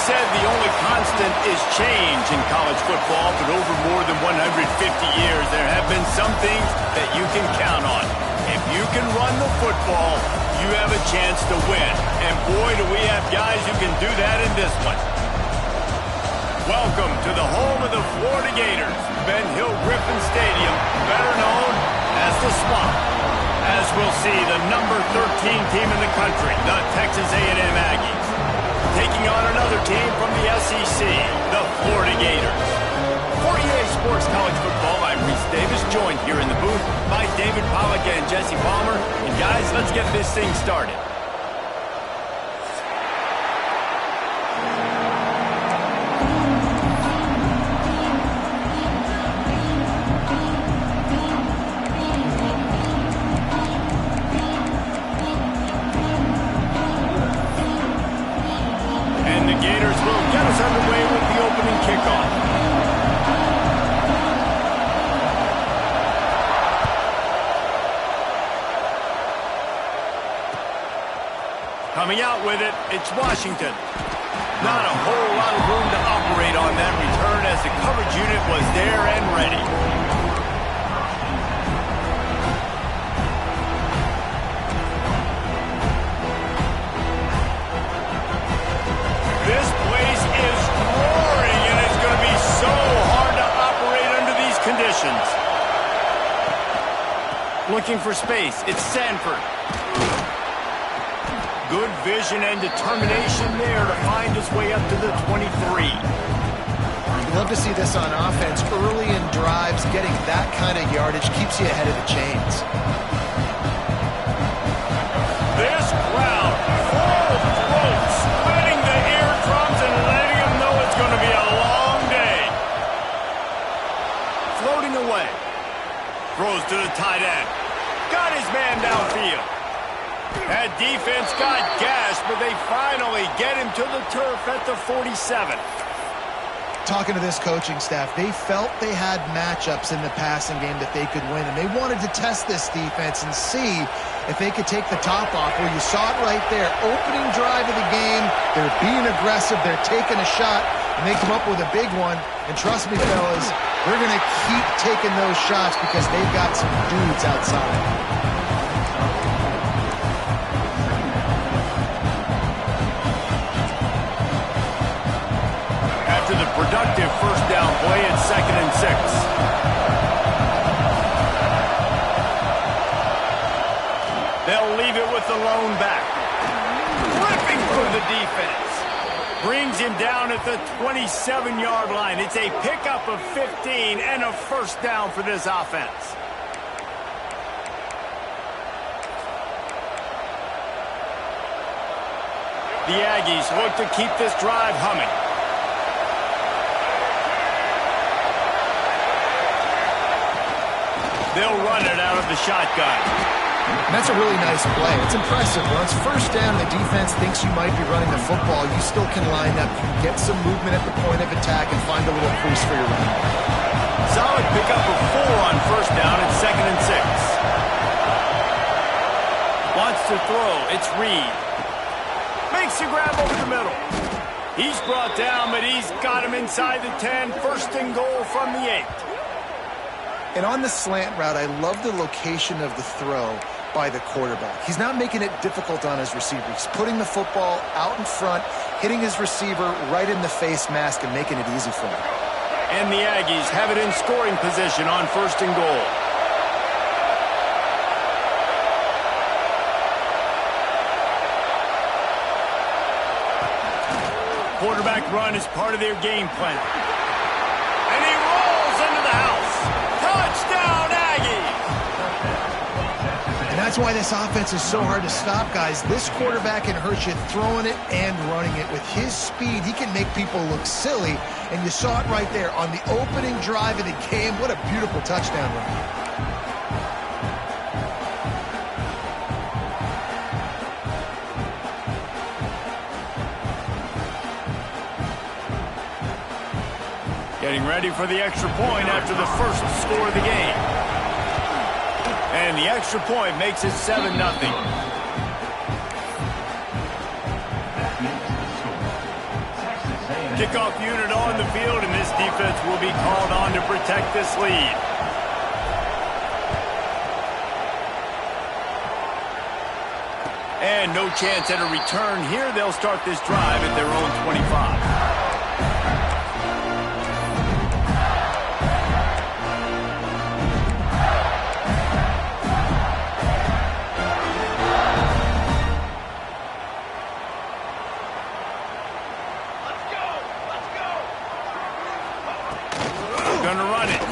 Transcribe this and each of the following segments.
said the only constant is change in college football, but over more than 150 years, there have been some things that you can count on. If you can run the football, you have a chance to win. And boy, do we have guys who can do that in this one. Welcome to the home of the Florida Gators, Ben Hill Griffin Stadium, better known as the Swamp. As we'll see, the number 13 team in the country, the Texas A&M Aggies, taking on another team from the SEC, the Florida Gators. For EA Sports College Football, I'm Reese Davis, joined here in the booth by David Pollack and Jesse Palmer. And guys, let's get this thing started. Underway with the opening kickoff. Coming out with it, it's Washington. Not a whole lot of room to operate on that return as the coverage unit was there and ready. This place is roaring, and it's going to be so hard to operate under these conditions. Looking for space, it's Sanford. Good vision and determination there to find his way up to the 23. You'd love to see this on offense. Early in drives, getting that kind of yardage keeps you ahead of the chains. This crowd, full throat, splitting the eardrums and letting them know it's going to be a long day. Floating away. Throws to the tight end. Got his man downfield. That defense got gashed, but they finally get him to the turf at the 47. Talking to this coaching staff, they felt they had matchups in the passing game that they could win, and they wanted to test this defense and see if they could take the top off. Well, you saw it right there. Opening drive of the game, they're being aggressive, they're taking a shot, and they come up with a big one. And trust me, fellas, we're going to keep taking those shots because they've got some dudes outside. To the productive first down play at 2nd and 6. They'll leave it with the lone back. Ripping through the defense. Brings him down at the 27-yard line. It's a pickup of 15 and a first down for this offense. The Aggies look to keep this drive humming. They'll run it out of the shotgun. That's a really nice play. It's impressive. Once first down, the defense thinks you might be running the football. You still can line up, you can get some movement at the point of attack, and find a little crease for your run. Solid pickup of 4 on first down at 2nd and 6. Wants to throw. It's Reed. Makes the grab over the middle. He's brought down, but he's got him inside the 10. First and goal from the 8. And on the slant route, I love the location of the throw by the quarterback. He's not making it difficult on his receiver. He's putting the football out in front, hitting his receiver right in the face mask and making it easy for him. And the Aggies have it in scoring position on first and goal. Quarterback run is part of their game plan. And he rolls into the house. Touchdown, Aggies! And that's why this offense is so hard to stop, guys. This quarterback can hurt you throwing it and running it. With his speed, he can make people look silly. And you saw it right there on the opening drive of the game. What a beautiful touchdown run. Getting ready for the extra point after the first score of the game. And the extra point makes it 7-0. Kickoff unit on the field, and this defense will be called on to protect this lead. And no chance at a return here. They'll start this drive at their own 25.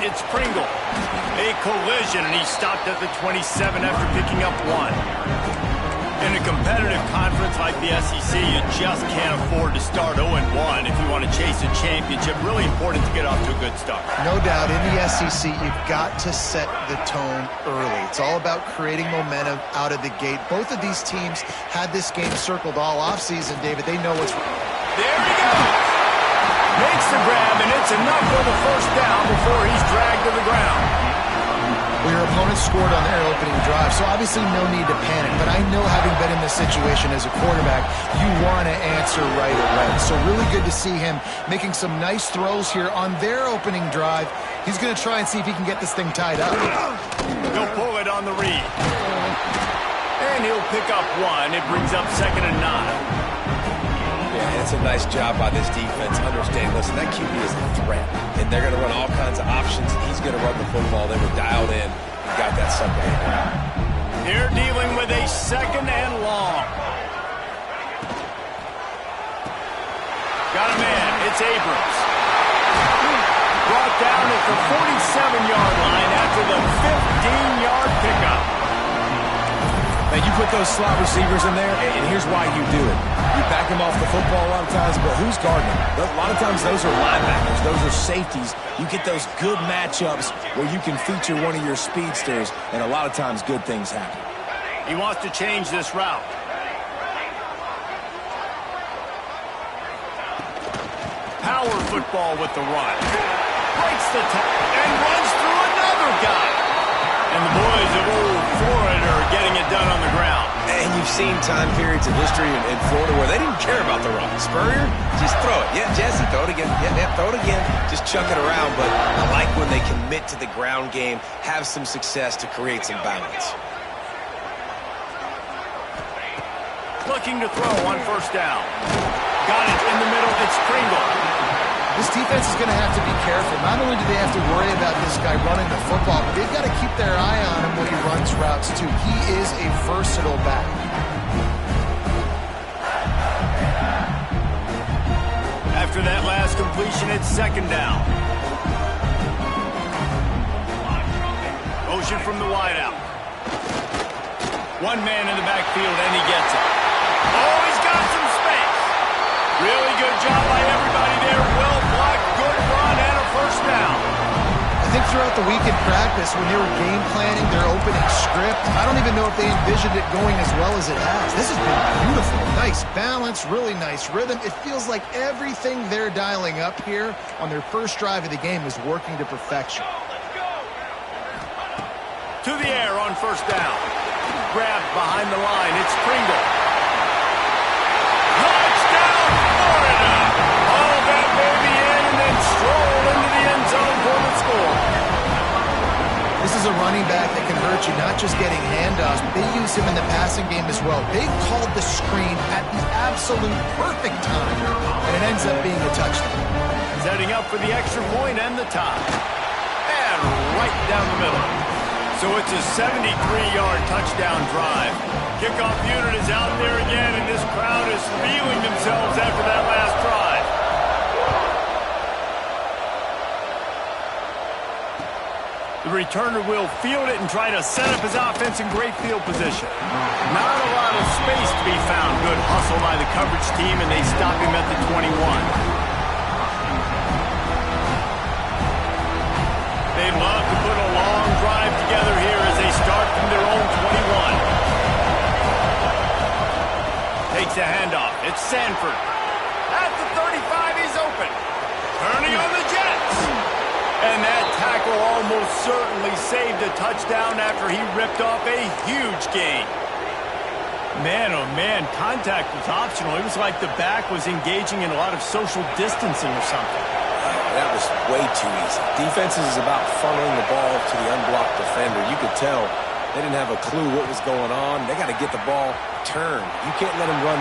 It's Pringle. A collision, and he stopped at the 27 after picking up 1. In a competitive conference like the SEC, you just can't afford to start 0-1 if you want to chase a championship. Really important to get off to a good start. No doubt, in the SEC, you've got to set the tone early. It's all about creating momentum out of the gate. Both of these teams had this game circled all offseason, David. They know what's... There he goes! Makes the grab, and it's enough for the first down before he's dragged to the ground. Well, your opponent scored on their opening drive, so obviously no need to panic. But I know, having been in this situation as a quarterback, you want to answer right away. So really good to see him making some nice throws here on their opening drive. He's going to try and see if he can get this thing tied up. He'll pull it on the read. And he'll pick up 1. It brings up 2nd and 9. Yeah, it's a nice job by this defense. Understanding, listen, that QB is a threat, and they're going to run all kinds of options. He's going to run the football. They were dialed in and got that sucker in. They're dealing with a 2nd and long. Got a man. It's Abrams. Brought down at the 47-yard line after the 15-yard pickup. Now, you put those slot receivers in there, and here's why you do it. You back them off the football a lot of times, but who's guarding them? A lot of times those are linebackers. Those are safeties. You get those good matchups where you can feature one of your speedsters, and a lot of times good things happen. He wants to change this route. Power football with the run. Breaks the tackle and runs through another guy. And the boys of old Florida are getting it done on the ground. And you've seen time periods in history in Florida where they didn't care about the run. Spurrier, just throw it. Yeah, Jesse, throw it again. Yeah, throw it again. Just chuck it around. But I like when they commit to the ground game, have some success to create some balance. Looking to throw on 1st down. Got it in the middle. It's Pringle. This defense is going to have to be careful. Not only do they have to worry about this guy running the football, but they've got to keep their eye on him when he runs routes, too. He is a versatile back. After that last completion, it's 2nd down. Motion from the wideout. One man in the backfield, and he gets it. Oh, he's got some space. Really good job by everybody there. Well blocked, good run, and a 1st down. I think throughout the week in practice, when they were game planning their opening script, I don't even know if they envisioned it going as well as it has. This has been beautiful. Nice balance, really nice rhythm. It feels like everything they're dialing up here on their first drive of the game is working to perfection. To the air on 1st down. Grabbed behind the line. It's Pringle. Touchdown, Florida! All that baby in and then stroll into the end zone for the score. This is a running back that can hurt you, not just getting handoffs, but they use him in the passing game as well. They called the screen at the absolute perfect time, and it ends up being a touchdown. Setting up for the extra point and the tie. And right down the middle. So it's a 73-yard touchdown drive. Kickoff unit is out there again, and this crowd is feeling themselves after that last drive. The returner will field it and try to set up his offense in great field position. Not a lot of space to be found. Good hustle by the coverage team, and they stop him at the 21. They'd love to put a long drive together here as they start from their own 21. Takes a handoff. It's Sanford. At the 35, he's open. Turning on the Jets. And that tackle almost certainly saved a touchdown after he ripped off a huge gain. Man, oh man, contact was optional. It was like the back was engaging in a lot of social distancing or something. That was way too easy. Defenses is about funneling the ball to the unblocked defender. You could tell they didn't have a clue what was going on. They got to get the ball turned. You can't let him run.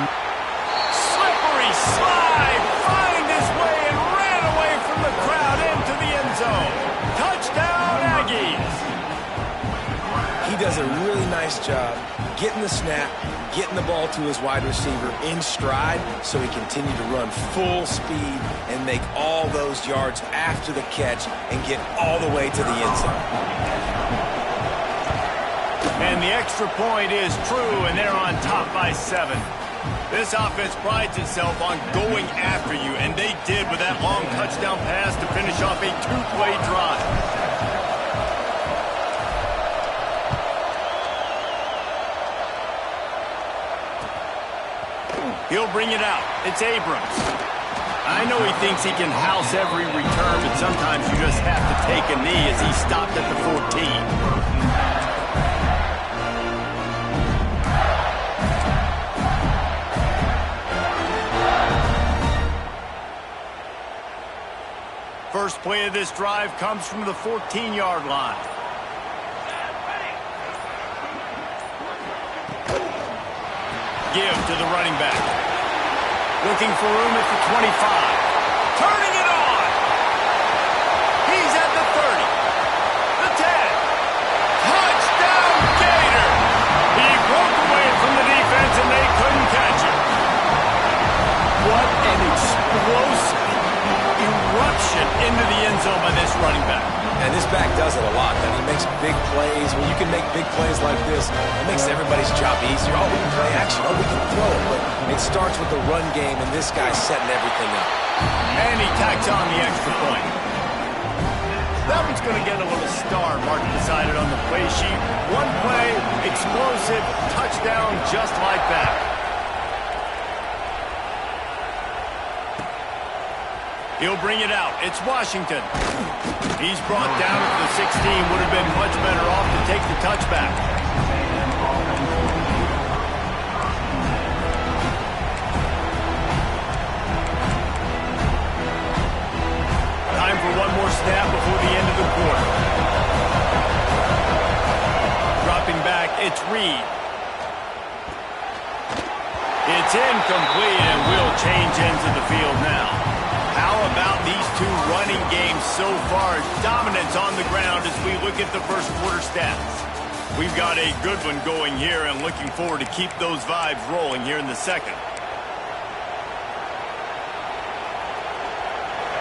Slippery slide, find his way and ran away from the crowd into the end zone. Touchdown, Aggies. He does a really nice job getting the snap, getting the ball to his wide receiver in stride so he continued to run full speed and make all those yards after the catch and get all the way to the end zone. And the extra point is true, and they're on top by 7. This offense prides itself on going after you, and they did with that long touchdown pass to finish off a 2-play drive. He'll bring it out. It's Abrams. I know he thinks he can house every return, but sometimes you just have to take a knee as he stopped at the 14. First play of this drive comes from the 14-yard line. Give to the running back. Looking for room at the 25. Turning it on. He's at the 30. The 10. Touchdown, Gator. He broke away from the defense and they couldn't catch him. What an explosive eruption into the end zone by this running back. And this back does it a lot, man. He makes big plays. When you can make big plays like this, it makes everybody's job easier. Oh, we can play action. Oh, we can throw it. But it starts with the run game, and this guy's setting everything up. And he tacks on the extra point. That one's going to get a little star marked beside it on the play sheet. One play, explosive, touchdown just like that. He'll bring it out. It's Washington. He's brought down to the 16. Would have been much better off to take the touchback. Time for one more snap before the end of the quarter. Dropping back, it's Reed. It's incomplete and will change ends of the field now. How about these two running games so far? Dominance on the ground as we look at the first quarter stats. We've got a good one going here and looking forward to keep those vibes rolling here in the second.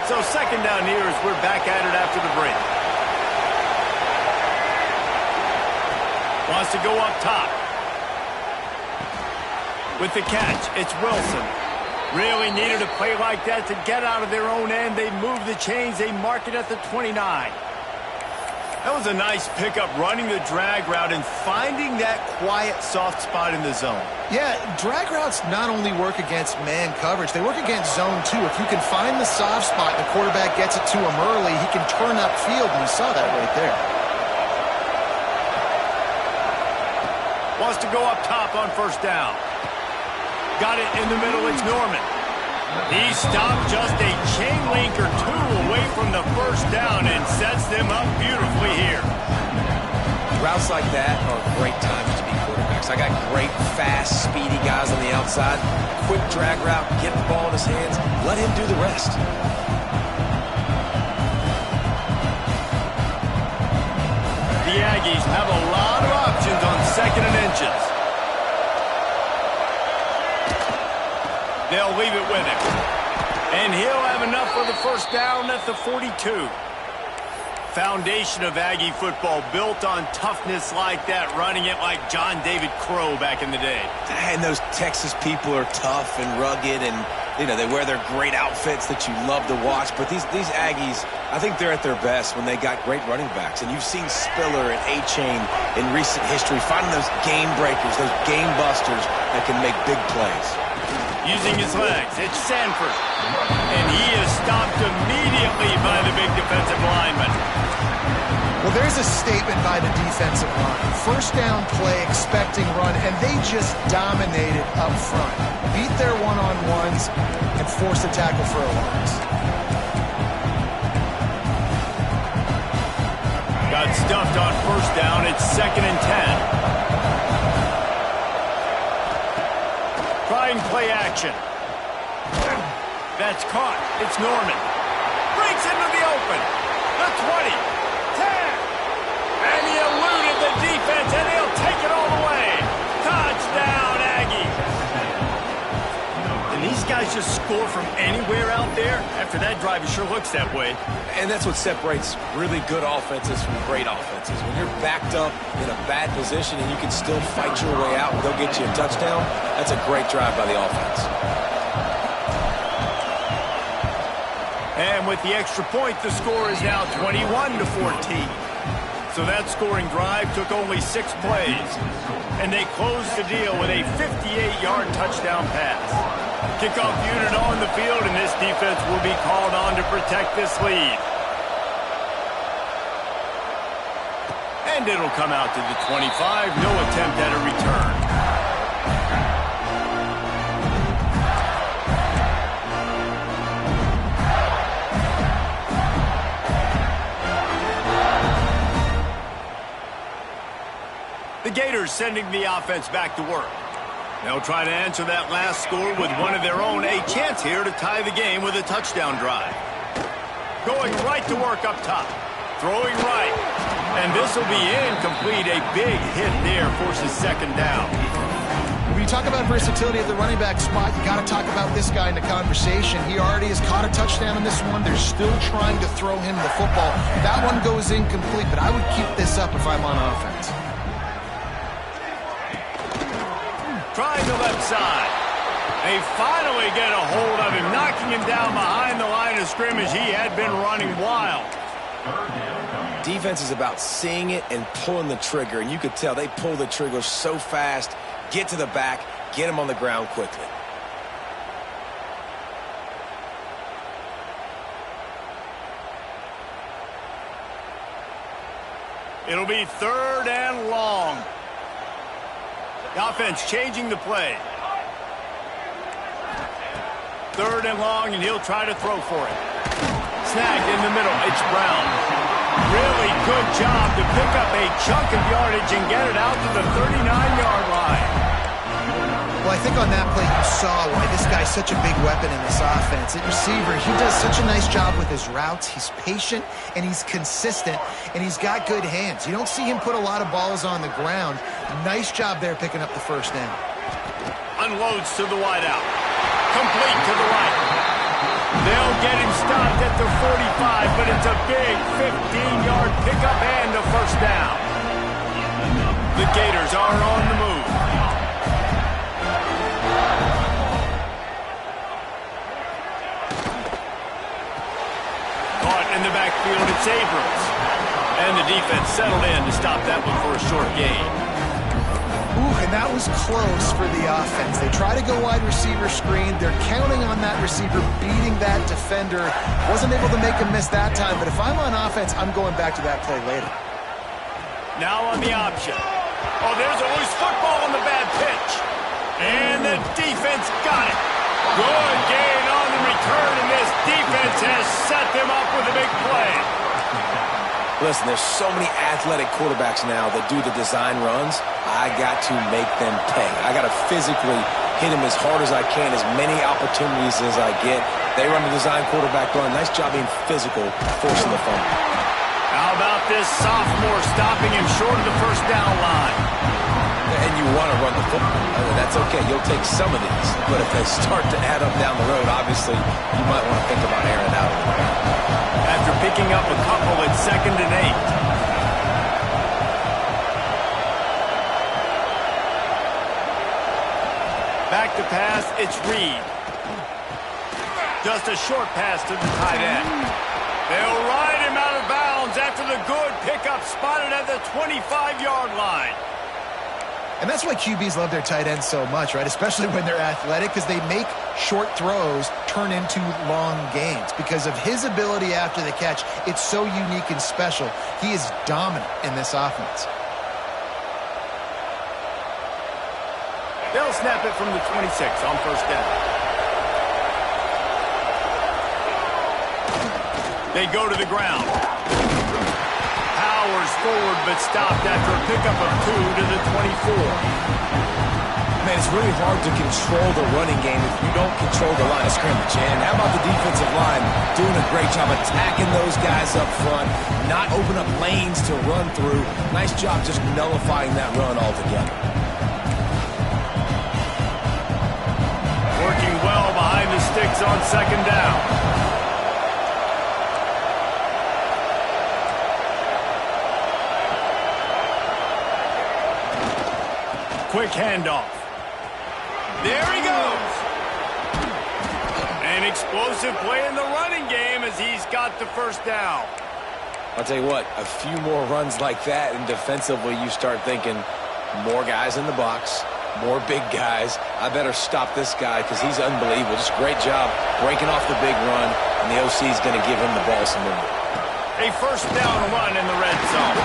So second down here as we're back at it after the break. Wants to go up top. With the catch, it's Wilson. Really needed a play like that to get out of their own end. They move the chains. They mark it at the 29. That was a nice pickup, running the drag route and finding that quiet, soft spot in the zone. Yeah, drag routes not only work against man coverage, they work against zone too. If you can find the soft spot and the quarterback gets it to him early, he can turn upfield, and you saw that right there. Wants to go up top on first down. Got it in the middle, it's Norman. He stopped just a chain link or two away from the first down and sets them up beautifully here. Routes like that are great times to be quarterbacks. I got great, fast, speedy guys on the outside. Quick drag route, get the ball in his hands, let him do the rest. The Aggies have a lot of options on second and inches. They'll leave it with him. And he'll have enough for the first down at the 42. Foundation of Aggie football built on toughness like that, running it like John David Crow back in the day. And those Texas people are tough and rugged, and you know they wear their great outfits that you love to watch. But these Aggies, I think they're at their best when they got great running backs. And you've seen Spiller and A-Chain in recent history finding those game breakers, those game busters that can make big plays. Using his legs, it's Sanford. And he is stopped immediately by the big defensive lineman. Well, there's a statement by the defensive line. First down play, expecting run, and they just dominated up front. Beat their one-on-ones and forced a tackle for a loss. Got stuffed on first down. It's 2nd and 10. Trying play action. That's caught. It's Norman. Breaks into the open. The 20. 10. And he eluded the defense, and he'll take it all the way. Touchdown, Aggie. And these guys just score from anywhere out there. After that drive, it sure looks that way. And that's what separates really good offenses from great offenses. When you're backed up in a bad position and you can still fight your way out and go get you a touchdown, that's a great drive by the offense. And with the extra point, the score is now 21-14. So that scoring drive took only 6 plays. And they closed the deal with a 58-yard touchdown pass. Kickoff unit on the field, and this defense will be called on to protect this lead. And it'll come out to the 25. No attempt at a return. The Gators sending the offense back to work. They'll try to answer that last score with one of their own. A chance here to tie the game with a touchdown drive. Going right to work up top. Throwing right. And this will be incomplete. A big hit there forces 2nd down. When you talk about versatility at the running back spot, you got to talk about this guy in the conversation. He already has caught a touchdown in this one. They're still trying to throw him the football. That one goes incomplete, but I would keep this up if I'm on offense. Trying the left side. They finally get a hold of him, knocking him down behind the line of scrimmage. He had been running wild. Defense is about seeing it and pulling the trigger, and you could tell they pull the trigger so fast, get to the back, get him on the ground quickly. It'll be 3rd and long. The offense changing the play. 3rd and long, and he'll try to throw for it. Snagged in the middle. It's Brown. Really good job to pick up a chunk of yardage and get it out to the 39-yard line. Well, I think on that play you saw why this guy's such a big weapon in this offense. At receiver, he does such a nice job with his routes. He's patient, and he's consistent, and he's got good hands. You don't see him put a lot of balls on the ground. Nice job there picking up the 1st down. Unloads to the wideout. Complete to the right. They'll get him stopped at the 45, but it's a big 15-yard pickup and a 1st down. The Gators are on the move. Caught in the backfield, it's Abrams. And the defense settled in to stop that one for a short gain. Ooh, and that was close for the offense. They try to go wide receiver screen. They're counting on that receiver beating that defender. Wasn't able to make him miss that time, but if I'm on offense, I'm going back to that play later. Now on the option. Oh, there's always football on the bad pitch. And the defense got it. Good gain on the return, and this defense has set them up with a big play. Listen, there's so many athletic quarterbacks now that do the design runs. I got to make them pay. I got to physically hit them as hard as I can, as many opportunities as I get. They run the design quarterback run. Nice job being physical, forcing the fumble. How about this sophomore stopping him short of the 1st down line? And you want to run the football. I mean, that's okay. You'll take some of these. But if they start to add up down the road, obviously, you might want to think about airing it out. After picking up a couple at 2nd and 8. Back to pass, it's Reed. Just a short pass to the tight end. They'll ride him out of bounds after the good pickup spotted at the 25-yard line. And that's why QBs love their tight ends so much, right? Especially when they're athletic, because they make short throws turn into long gains. Because of his ability after the catch, it's so unique and special. He is dominant in this offense. They'll snap it from the 26 on first down. They go to the ground. Powers forward, but stopped after a pickup of 2 to the 24. Man, it's really hard to control the running game if you don't control the line of scrimmage. And how about the defensive line doing a great job attacking those guys up front, not open up lanes to run through. Nice job just nullifying that run altogether. Working well behind the sticks on second down. Quick handoff. There he goes. An explosive play in the running game as he's got the first down. I'll tell you what, a few more runs like that, and defensively you start thinking more guys in the box, more big guys. I better stop this guy because he's unbelievable. Just great job breaking off the big run, and the OC is going to give him the ball some more. A first down run in the red zone.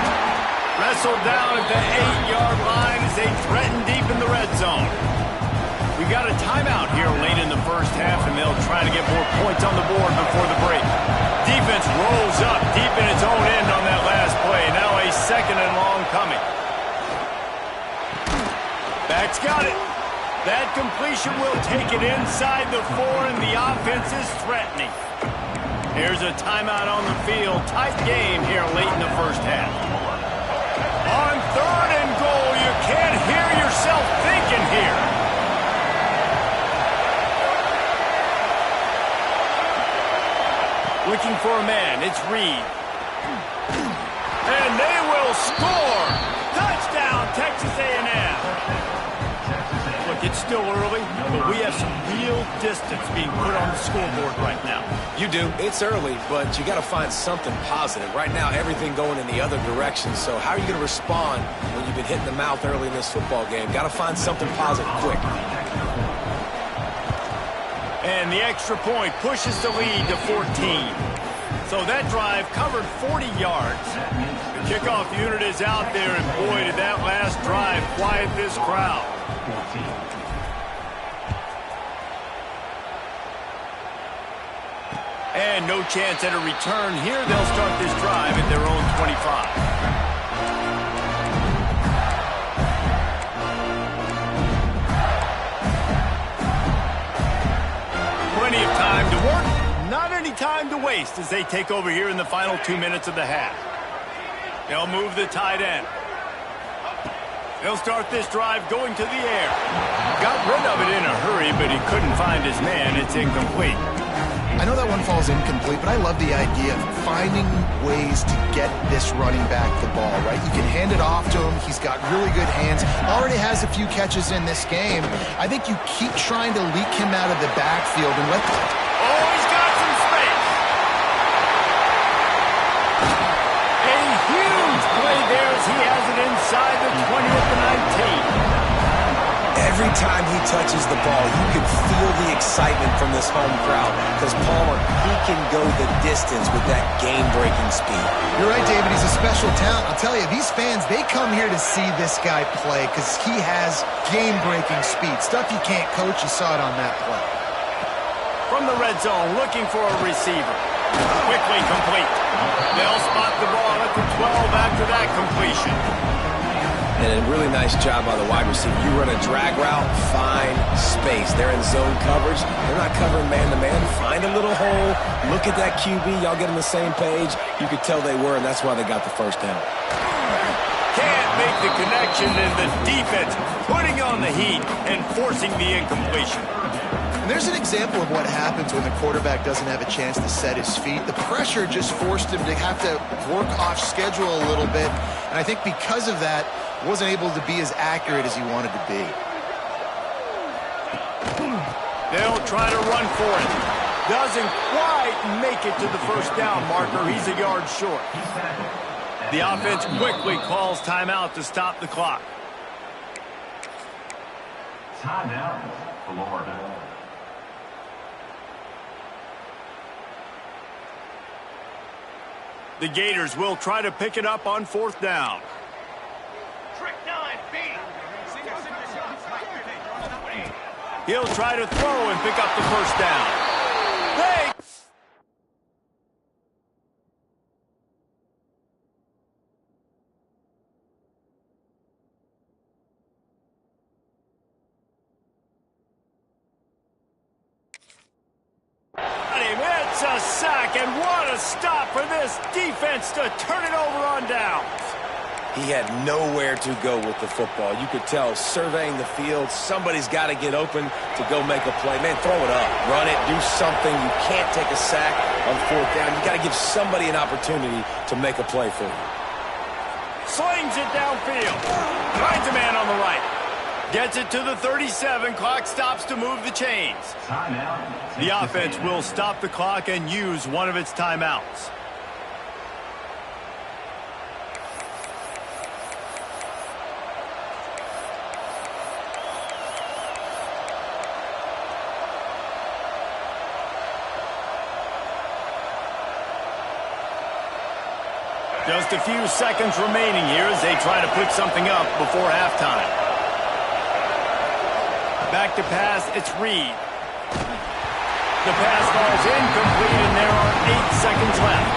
Wrestled down at the 8-yard line as they threaten deep in the red zone. We got a timeout here late in the first half, and they'll try to get more points on the board before the break. Defense rolls up deep in its own end on that last play. Now a second and long coming. Back's got it. That completion will take it inside the 4, and the offense is threatening. Here's a timeout on the field. Tight game here late in the first half. On third and goal, you can't hear yourself thinking here. Looking for a man, it's Reed. And they will score! Touchdown, Texas A&M! Look, it's still early, but we have some real distance being put on the scoreboard right now. You do. It's early, but you got to find something positive. Right now, everything going in the other direction. So how are you going to respond when you've been hitting the mouth early in this football game? Got to find something positive quick. And the extra point pushes the lead to 14. So that drive covered 40 yards. The kickoff unit is out there, and boy, did that last drive quiet this crowd. And no chance at a return here. They'll start this drive at their own 25. Plenty of time to work, not any time to waste as they take over here in the final 2 minutes of the half. They'll move the tight end. They'll start this drive going to the air. Got rid of it in a hurry, but he couldn't find his man. It's incomplete. I know that one falls incomplete, but I love the idea of finding ways to get this running back the ball, right? You can hand it off to him. He's got really good hands. Already has a few catches in this game. I think you keep trying to leak him out of the backfield and let... Oh, he's got some space. A huge play there as he has it inside the 20 at the 19. Every time he touches the ball, you can feel the excitement from this home crowd because Palmer, he can go the distance with that game-breaking speed. You're right, David. He's a special talent. I'll tell you, these fans, they come here to see this guy play because he has game-breaking speed. Stuff you can't coach. You saw it on that play. From the red zone, looking for a receiver. Quickly complete. They'll spot the ball at the 12 after that completion. And a really nice job by the wide receiver. You run a drag route, find space. They're in zone coverage. They're not covering man-to-man. Find a little hole. Look at that QB. Y'all get on the same page. You could tell they were, and that's why they got the first down. Can't make the connection, and the defense putting on the heat and forcing the incompletion. And there's an example of what happens when the quarterback doesn't have a chance to set his feet. The pressure just forced him to have to work off schedule a little bit. And I think because of that, wasn't able to be as accurate as he wanted to be. They'll try to run for it. Doesn't quite make it to the first down marker. He's a yard short. The offense quickly calls timeout to stop the clock. Timeout, Florida. The Gators will try to pick it up on 4th down. He'll try to throw and pick up the first down. Hey! It's a sack, and what a stop for this defense to turn it over on downs. He had nowhere to go with the football. You could tell, surveying the field, somebody's got to get open to go make a play. Man, throw it up, run it, do something. You can't take a sack on 4th down. You got to give somebody an opportunity to make a play for you. Slings it downfield. Finds a man on the right. Gets it to the 37. Clock stops to move the chains. The offense will stop the clock and use one of its timeouts. Just a few seconds remaining here as they try to put something up before halftime. Back to pass, it's Reed. The pass falls incomplete, and there are 8 seconds left.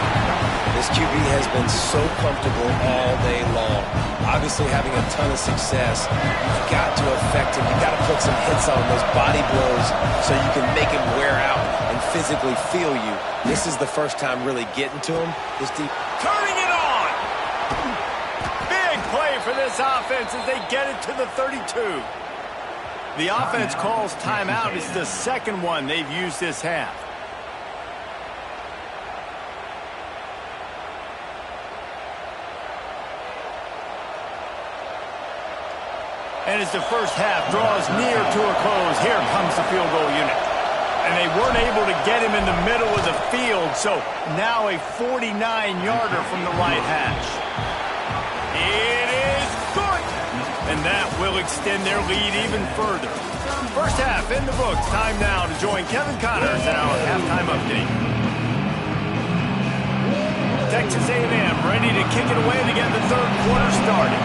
This QB has been so comfortable all day long. Obviously having a ton of success. You've got to affect him. You've got to put some hits on those body blows so you can make him wear out and physically feel you. This is the first time really getting to him. This deep. Turning it on! Big play for this offense as they get it to the 32. The offense calls timeout. It's the second one they've used this half. And as the first half draws near to a close, here comes the field goal unit. And they weren't able to get him in the middle of the field, so now a 49-yarder from the right hash. It is good! And that will extend their lead even further. First half in the books. Time now to join Kevin Connors in our halftime update. Texas A&M ready to kick it away to get the third quarter started.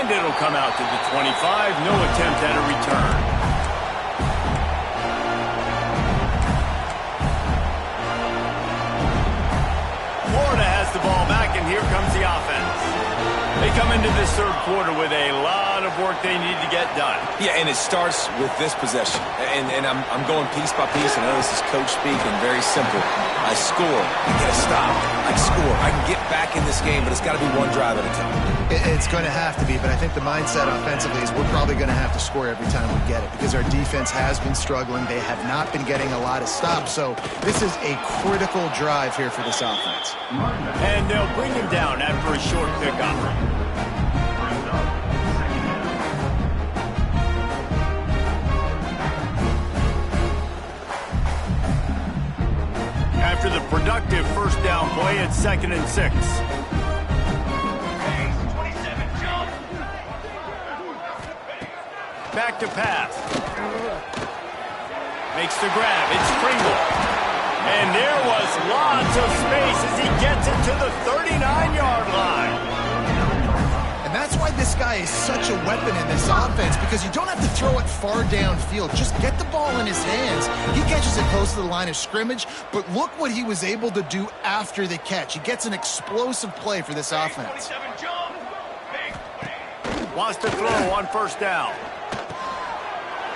And it'll come out to the 25. No attempt at a return. Florida has the ball back, and here comes the offense. They come into this third quarter with a lot of work they need to get done. Yeah, and it starts with this possession. And I'm going piece by piece. I know this is coach speak and very simple. I score. I get a stop. I score. I can get back in this game, but it's got to be one drive at a time. It's going to have to be, but I think the mindset offensively is we're probably going to have to score every time we get it because our defense has been struggling. They have not been getting a lot of stops, so this is a critical drive here for this offense. And they'll bring him down after a short pickup. After the productive first down play, it's 2nd and 6. Back to pass. Makes the grab. It's Pringle. And there was lots of space as he gets it to the 39-yard line. And that's why this guy is such a weapon in this offense, because you don't have to throw it far downfield. Just get the ball in his hands. He catches it close to the line of scrimmage, but look what he was able to do after the catch. He gets an explosive play for this offense. Wants to throw on first down.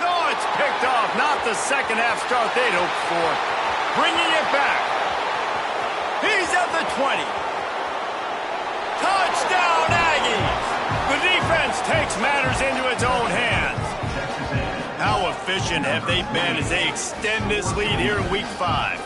Oh, it's picked off. Not the second half start they'd hoped for. Bringing it back. He's at the 20. Touchdown, Aggies! The defense takes matters into its own hands. How efficient have they been as they extend this lead here in Week 5?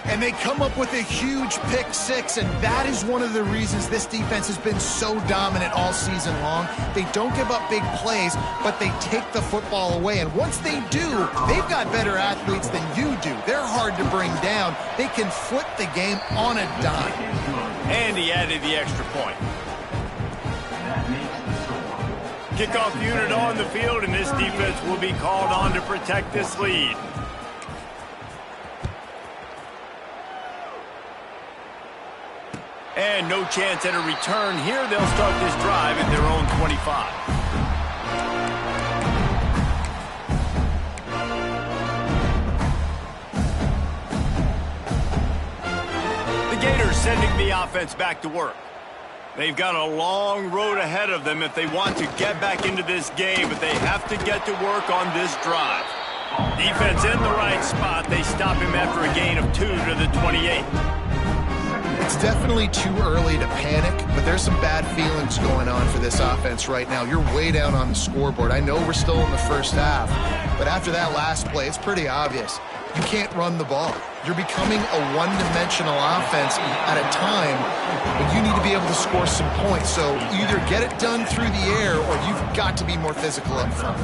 And they come up with a huge pick six, and that is one of the reasons this defense has been so dominant all season long. They don't give up big plays, but they take the football away. And once they do, they've got better athletes than you do. They're hard to bring down. They can flip the game on a dime. And he added the extra point. Kickoff unit on the field, and this defense will be called on to protect this lead. And no chance at a return here. They'll start this drive at their own 25. The Gators sending the offense back to work. They've got a long road ahead of them if they want to get back into this game, but they have to get to work on this drive. Defense in the right spot. They stop him after a gain of 2 to the 28. It's definitely too early to panic, but there's some bad feelings going on for this offense right now. You're way down on the scoreboard. I know we're still in the first half, but after that last play, it's pretty obvious. You can't run the ball. You're becoming a one-dimensional offense at a time when you need to be able to score some points. So either get it done through the air or you've got to be more physical up front.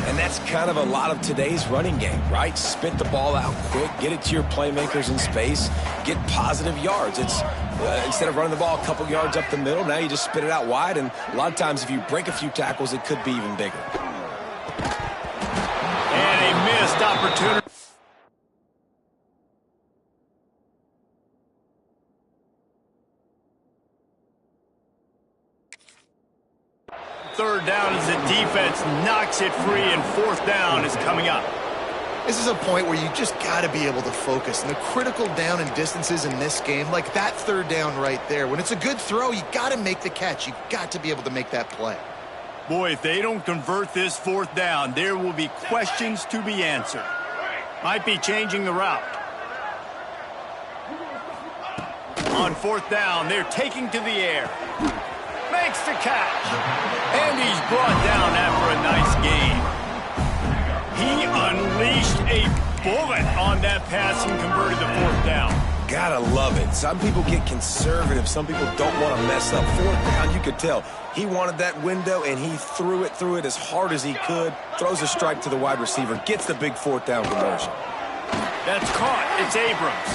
And that's kind of a lot of today's running game, right? Spit the ball out quick, get it to your playmakers in space, get positive yards. It's instead of running the ball a couple yards up the middle, now you just spit it out wide, and a lot of times if you break a few tackles, it could be even bigger. And a missed opportunity. Third down as the defense knocks it free, and fourth down is coming up. This is a point where you just got to be able to focus. And the critical down and distances in this game, like that third down right there, when it's a good throw, you got to make the catch. You got to be able to make that play. Boy, if they don't convert this fourth down, there will be questions to be answered. Might be changing the route. On fourth down, they're taking to the air. Makes the catch. And he's brought down after a nice gain. He unleashed a bullet on that pass and converted the fourth down. Gotta love it. Some people get conservative. Some people don't want to mess up. Fourth down, you could tell. He wanted that window, and he threw it as hard as he could. Throws a strike to the wide receiver. Gets the big fourth down conversion. That's caught. It's Abrams.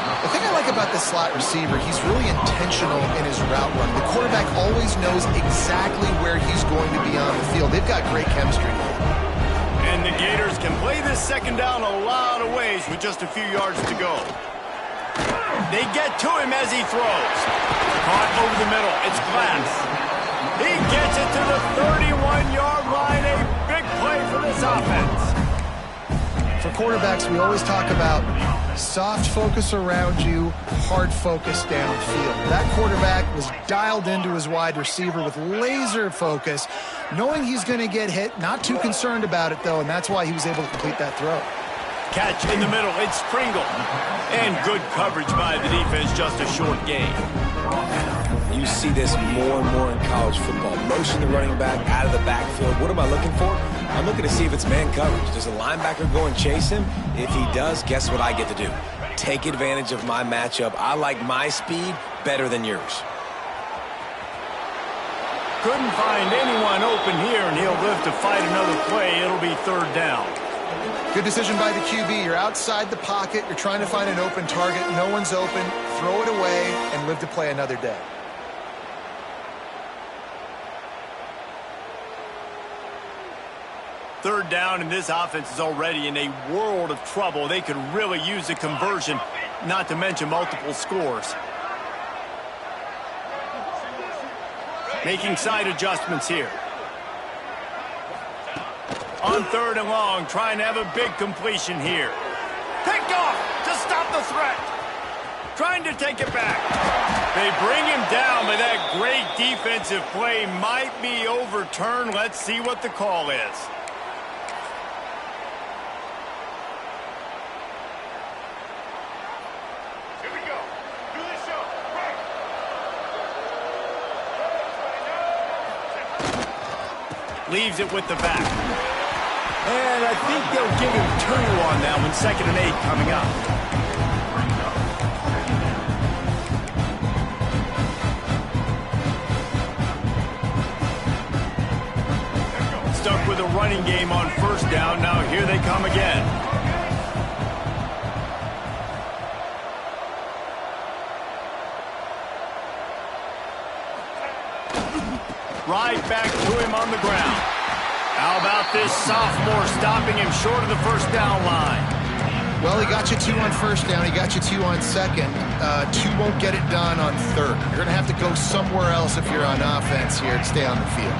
The thing I like about this slot receiver, he's really intentional in his route run. The quarterback always knows exactly where he's going to be on the field. They've got great chemistry. And the Gators can play this second down a lot of ways with just a few yards to go. They get to him as he throws. Caught over the middle. It's Glass. He gets it to the 31-yard line. A big play for this offense. For quarterbacks, we always talk about soft focus around you, hard focus downfield. That quarterback was dialed into his wide receiver with laser focus, knowing he's going to get hit, not too concerned about it, though, and that's why he was able to complete that throw. Catch in the middle. It's Pringle. And good coverage by the defense, just a short gain. You see this more and more in college football. Motion the running back out of the backfield. What am I looking for? I'm looking to see if it's man coverage. Does the linebacker go and chase him? If he does, guess what I get to do? Take advantage of my matchup. I like my speed better than yours. Couldn't find anyone open here, and he'll live to fight another play. It'll be third down. Good decision by the QB. You're outside the pocket. You're trying to find an open target. No one's open. Throw it away and live to play another day. Third down, and this offense is already in a world of trouble. They could really use a conversion, not to mention multiple scores. Making side adjustments here. On third and long, trying to have a big completion here. Picked off to stop the threat. Trying to take it back. They bring him down, but that great defensive play might be overturned. Let's see what the call is. Leaves it with the back. And I think they'll give him 2 on that one. 2nd and 8 coming up. the running game on first down. Now here they come again. Right back to him on the ground. How about this sophomore stopping him short of the first down line? Well, he got you 2 on first down. He got you 2 on second. 2 won't get it done on third. You're going to have to go somewhere else if you're on offense here to stay on the field.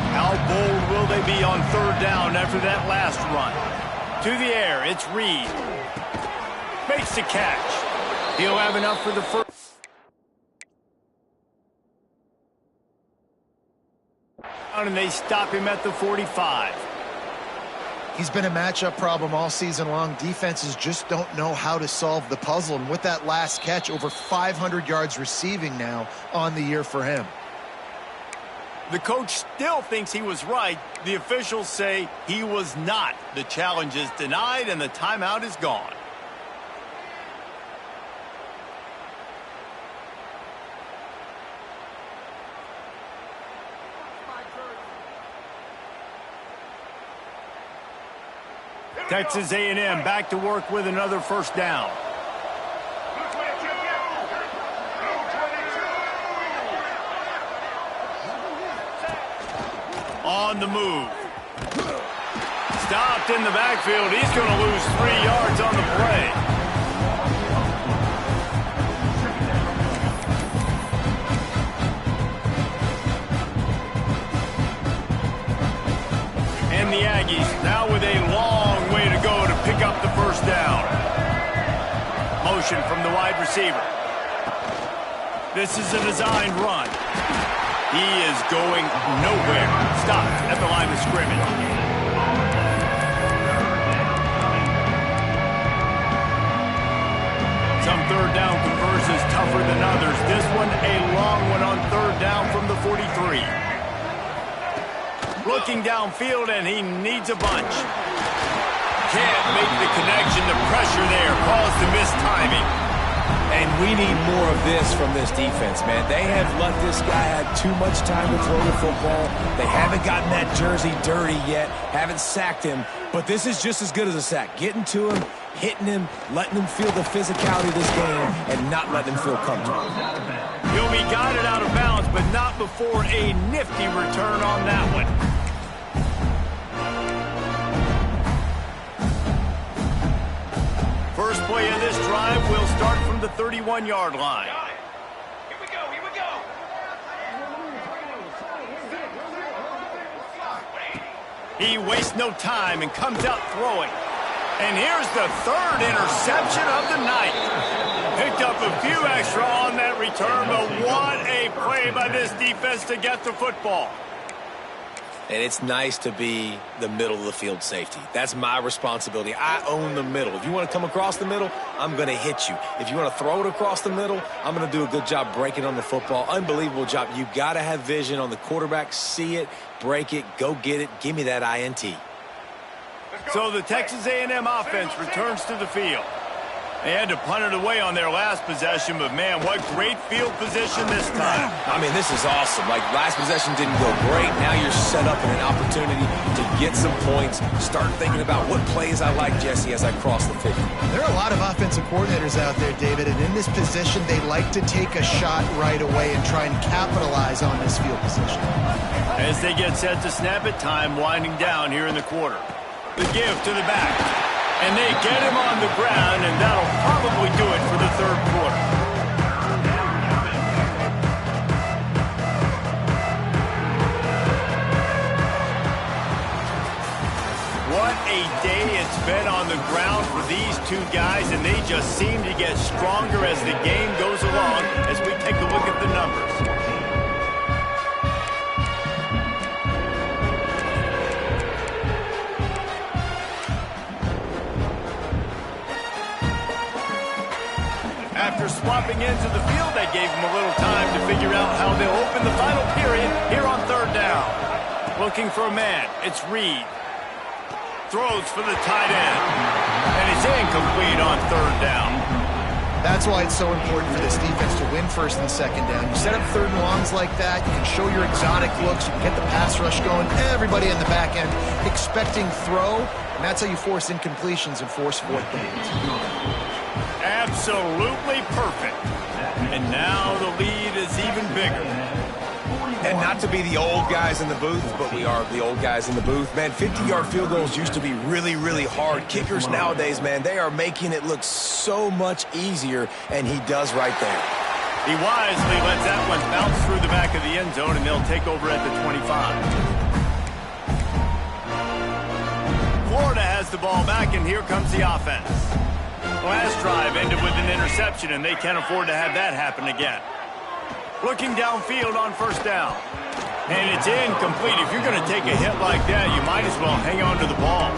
How bold will they be on third down after that last run? To the air, it's Reed. Makes the catch. He'll have enough for the first. And they stop him at the 45. He's been a matchup problem all season long. Defenses just don't know how to solve the puzzle. And with that last catch, over 500 yards receiving now on the year for him. The coach still thinks he was right. The officials say he was not. The challenge is denied and the timeout is gone. Texas A&M back to work with another first down. On the move. Stopped in the backfield. He's going to lose 3 yards on the play. And the Aggies now with a long way to go to pick up the first down. Motion from the wide receiver. This is a designed run. He is going nowhere. Stopped at the line of scrimmage. Some third down conversions tougher than others. This one a long one on third down from the 43. Looking downfield, and he needs a bunch. Can't make the connection. The pressure there caused the mistiming. And we need more of this from this defense, man. They have let this guy have too much time to throw the football. They haven't gotten that jersey dirty yet, haven't sacked him. But this is just as good as a sack. Getting to him, hitting him, letting him feel the physicality of this game, and not letting him feel comfortable. He'll be guided out of bounds, but not before a nifty return on that one. First play of this drive will start from the 31-yard line. Here we go, here we go. He wastes no time and comes out throwing. And here's the third interception of the night. Picked up a few extra on that return, but what a play by this defense to get the football. And it's nice to be the middle of the field safety. That's my responsibility. I own the middle. If you want to come across the middle, I'm going to hit you. If you want to throw it across the middle, I'm going to do a good job breaking on the football. Unbelievable job. You got to have vision on the quarterback. See it, break it, go get it. Give me that INT. So the Texas A&M offense returns to the field. They had to punt it away on their last possession, but man, what great field position this time. I mean, this is awesome. Like, last possession didn't go great. Now you're set up in an opportunity to get some points. Start thinking about what plays I like, Jesse, as I cross the 50. There are a lot of offensive coordinators out there, David, and in this position, they like to take a shot right away and try and capitalize on this field position. As they get set to snap it, time winding down here in the quarter. The give to the back. And they get him on the ground, and that'll probably do it for the third quarter. What a day it's been on the ground for these two guys, and they just seem to get stronger as the game goes along as we take a look at the numbers. After swapping into the field, they gave him a little time to figure out how they'll open the final period here on third down. Looking for a man, it's Reed. Throws for the tight end. And it's incomplete on third down. That's why it's so important for this defense to win first and second down. You set up third and longs like that, you can show your exotic looks, you can get the pass rush going, everybody in the back end expecting throw, and that's how you force incompletions and force fourth downs. Absolutely perfect. And now the lead is even bigger. And not to be the old guys in the booth, but we are the old guys in the booth. Man, 50-yard field goals used to be really, really hard. Kickers nowadays, man, they are making it look so much easier, and he does right there. He wisely lets that one bounce through the back of the end zone, and they'll take over at the 25. Florida has the ball back, and here comes the offense. Last drive ended with an interception, and they can't afford to have that happen again. Looking downfield on first down. And it's incomplete. If you're going to take a hit like that, you might as well hang on to the ball.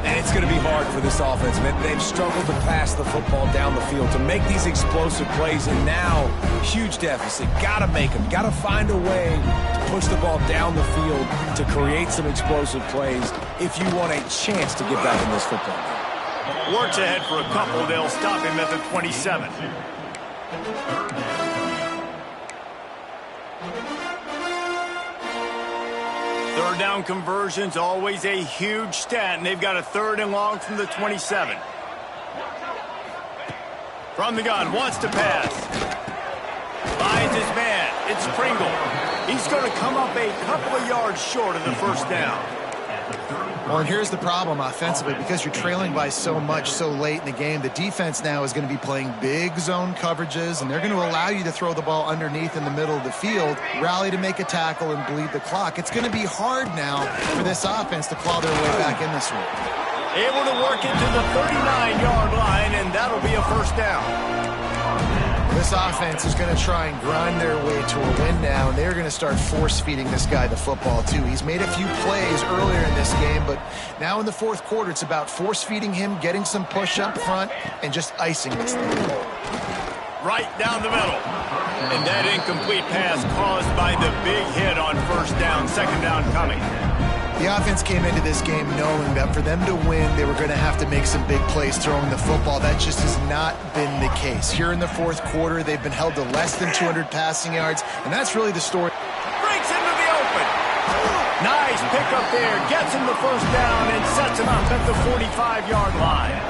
And it's going to be hard for this offense, man. They've struggled to pass the football down the field, to make these explosive plays, and now, huge deficit. Got to make them. Got to find a way to push the ball down the field to create some explosive plays if you want a chance to get back in this football game. Works ahead for a couple. They'll stop him at the 27. Third down conversions, always a huge stat, and they've got a third and long from the 27. From the gun, wants to pass. Finds his man. It's Pringle. He's going to come up a couple of yards short of the first down. Well, and here's the problem offensively. Because you're trailing by so much so late in the game, the defense now is going to be playing big zone coverages, and they're going to allow you to throw the ball underneath in the middle of the field, rally to make a tackle, and bleed the clock. It's going to be hard now for this offense to claw their way back in this one. Able to work it to the 39-yard line, and that'll be a first down. This offense is going to try and grind their way to a win now, and they're going to start force-feeding this guy the football, too. He's made a few plays earlier in this game, but now in the fourth quarter, it's about force-feeding him, getting some push up front, and just icing this thing. Right down the middle. And that incomplete pass caused by the big hit on first down, second down coming. The offense came into this game knowing that for them to win, they were going to have to make some big plays throwing the football. That just has not been the case. Here in the fourth quarter, they've been held to less than 200 passing yards, and that's really the story. Breaks into the open. Nice pickup there. Gets him the first down and sets him up at the 45-yard line.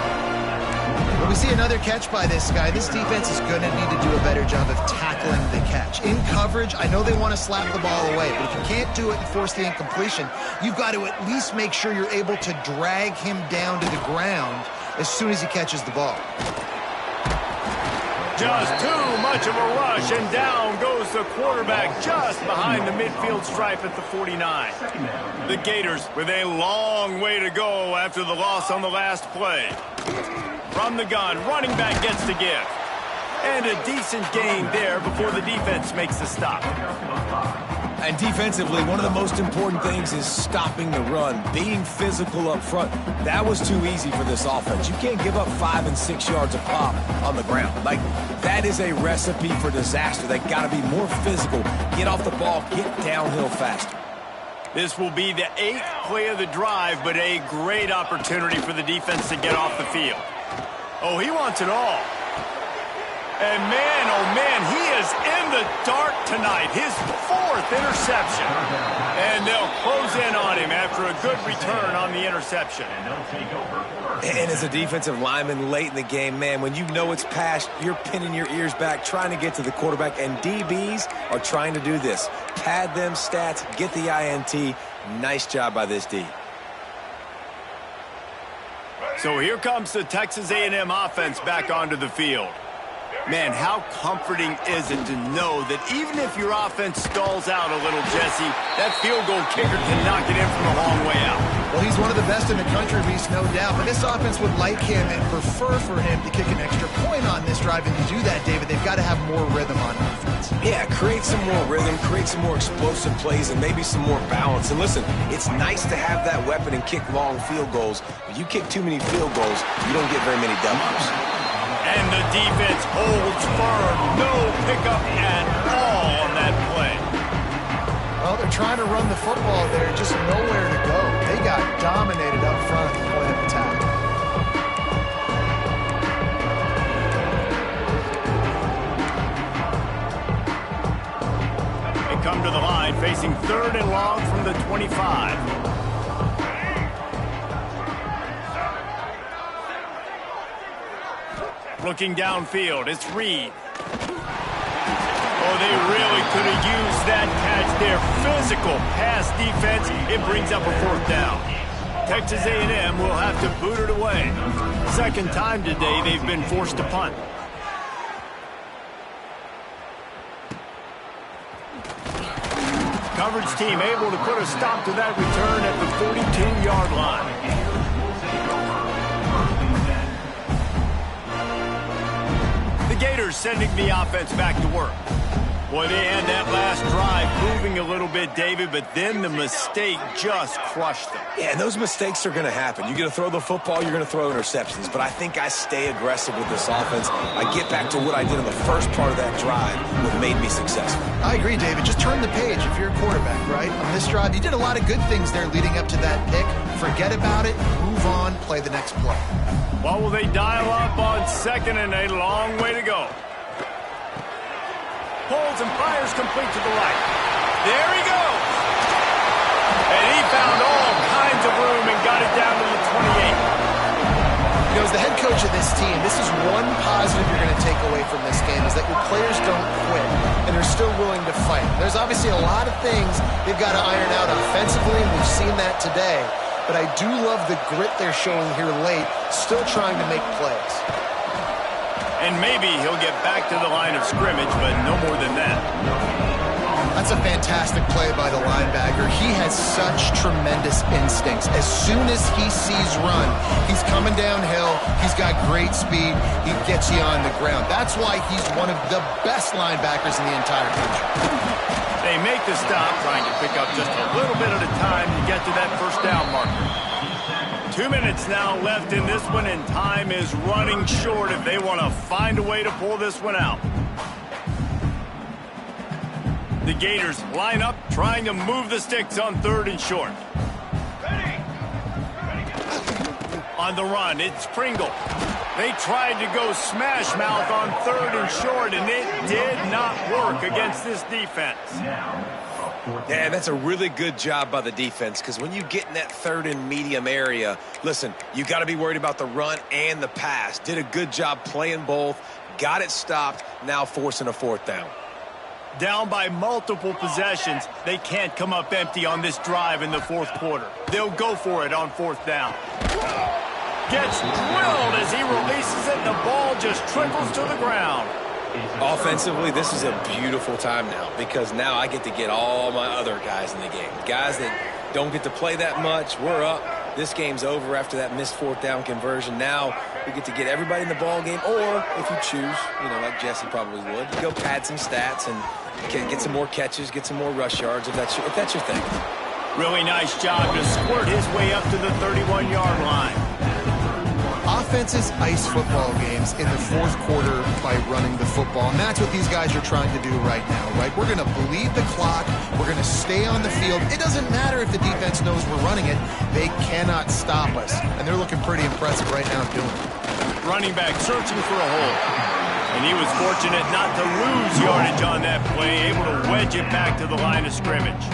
When we see another catch by this guy, this defense is going to need to do a better job of tackling the catch. In coverage, I know they want to slap the ball away, but if you can't do it and force the incompletion, you've got to at least make sure you're able to drag him down to the ground as soon as he catches the ball. Just too much of a rush, and down goes the quarterback just behind the midfield stripe at the 49. The Gators with a long way to go after the loss on the last play. From the gun, running back gets the give. And a decent gain there before the defense makes the stop. And defensively, one of the most important things is stopping the run, being physical up front. That was too easy for this offense. You can't give up 5 and 6 yards a pop on the ground. Like, that is a recipe for disaster. They got to be more physical, get off the ball, get downhill faster. This will be the 8th play of the drive, but a great opportunity for the defense to get off the field. Oh, he wants it all. And man, oh man, he is in the dark tonight. His 4th interception. And they'll close in on him after a good return on the interception. And as a defensive lineman late in the game, man, when you know it's past, you're pinning your ears back, trying to get to the quarterback, and DBs are trying to do this. Pad them stats, get the INT. Nice job by this D. So here comes the Texas A&M offense back onto the field. Man, how comforting is it to know that even if your offense stalls out a little, Jesse, that field goal kicker can knock it in from a long way out. Well, he's one of the best in the country, Reese, no doubt. But this offense would like him and prefer for him to kick an extra point on this drive. And to do that, David, they've got to have more rhythm on offense. Yeah, create some more rhythm, create some more explosive plays, and maybe some more balance. And listen, it's nice to have that weapon and kick long field goals. But you kick too many field goals, you don't get very many W's. And the defense holds firm. No pickup at all on that play. Well, they're trying to run the football there, just nowhere to go. They got dominated up front at the point of attack. come to the line, facing 3rd and long from the 25. Looking downfield, it's Reed. Oh, they really could have used that catch there. Physical pass defense. It brings up a 4th down. Texas A&M will have to boot it away. 2nd time today they've been forced to punt. Coverage team able to put a stop to that return at the 42-yard line. The Gators sending the offense back to work. Boy, they had that last drive moving a little bit, David, but then the mistake just crushed them. Yeah, and those mistakes are going to happen. You're going to throw the football, you're going to throw interceptions. But I think I stay aggressive with this offense. I get back to what I did in the first part of that drive that made me successful. I agree, David. Just turn the page if you're a quarterback, right? On this drive, you did a lot of good things there leading up to that pick. Forget about it, move on, play the next play. Well, will they dial up on 2nd and a long way to go? Pulls and fires complete to the right. There he goes. And he found all kinds of room and got it down to the 28. You know, as the head coach of this team, this is one positive you're going to take away from this game, is that your players don't quit and they're still willing to fight. There's obviously a lot of things they've got to iron out offensively, and we've seen that today. But I do love the grit they're showing here late, still trying to make plays. And maybe he'll get back to the line of scrimmage, but no more than that. That's a fantastic play by the linebacker. He has such tremendous instincts. As soon as he sees run, he's coming downhill. He's got great speed. He gets you on the ground. That's why he's one of the best linebackers in the entire country. They make the stop, trying to pick up just a little bit at a time to get to that 1st down marker. 2 minutes now left in this one, and time is running short if they want to find a way to pull this one out. The Gators line up, trying to move the sticks on 3rd and short. On the run, it's Pringle. They tried to go smash mouth on 3rd and short, and it did not work against this defense. Yeah, that's a really good job by the defense, because when you get in that 3rd and medium area, listen, you got to be worried about the run and the pass. Did a good job playing both, got it stopped, now forcing a 4th down. Down by multiple possessions, they can't come up empty on this drive in the 4th quarter. They'll go for it on 4th down. Gets drilled as he releases it, and the ball just trickles to the ground. Offensively, this is a beautiful time now, because now I get to get all my other guys in the game. Guys that don't get to play that much, we're up. This game's over after that missed 4th down conversion. Now we get to get everybody in the ball game, or if you choose, you know, like Jesse probably would, go pad some stats and get some more catches, get some more rush yards if that's your thing. Really nice job to squirt his way up to the 31-yard line. Offenses ice football games in the 4th quarter by running the football, and that's what these guys are trying to do right now, right? We're going to bleed the clock. We're going to stay on the field. It doesn't matter if the defense knows we're running it. They cannot stop us, and they're looking pretty impressive right now doing it. Running back searching for a hole, and he was fortunate not to lose yardage on that play, able to wedge it back to the line of scrimmage.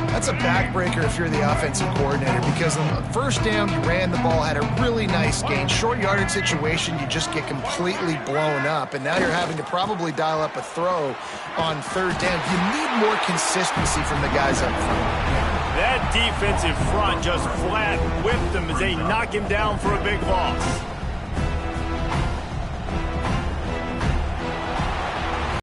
That's a backbreaker if you're the offensive coordinator, because on the 1st down, you ran the ball, had a really nice gain. Short yardage situation, you just get completely blown up, and now you're having to probably dial up a throw on 3rd down. You need more consistency from the guys up front. That defensive front just flat whipped him as they knock him down for a big loss.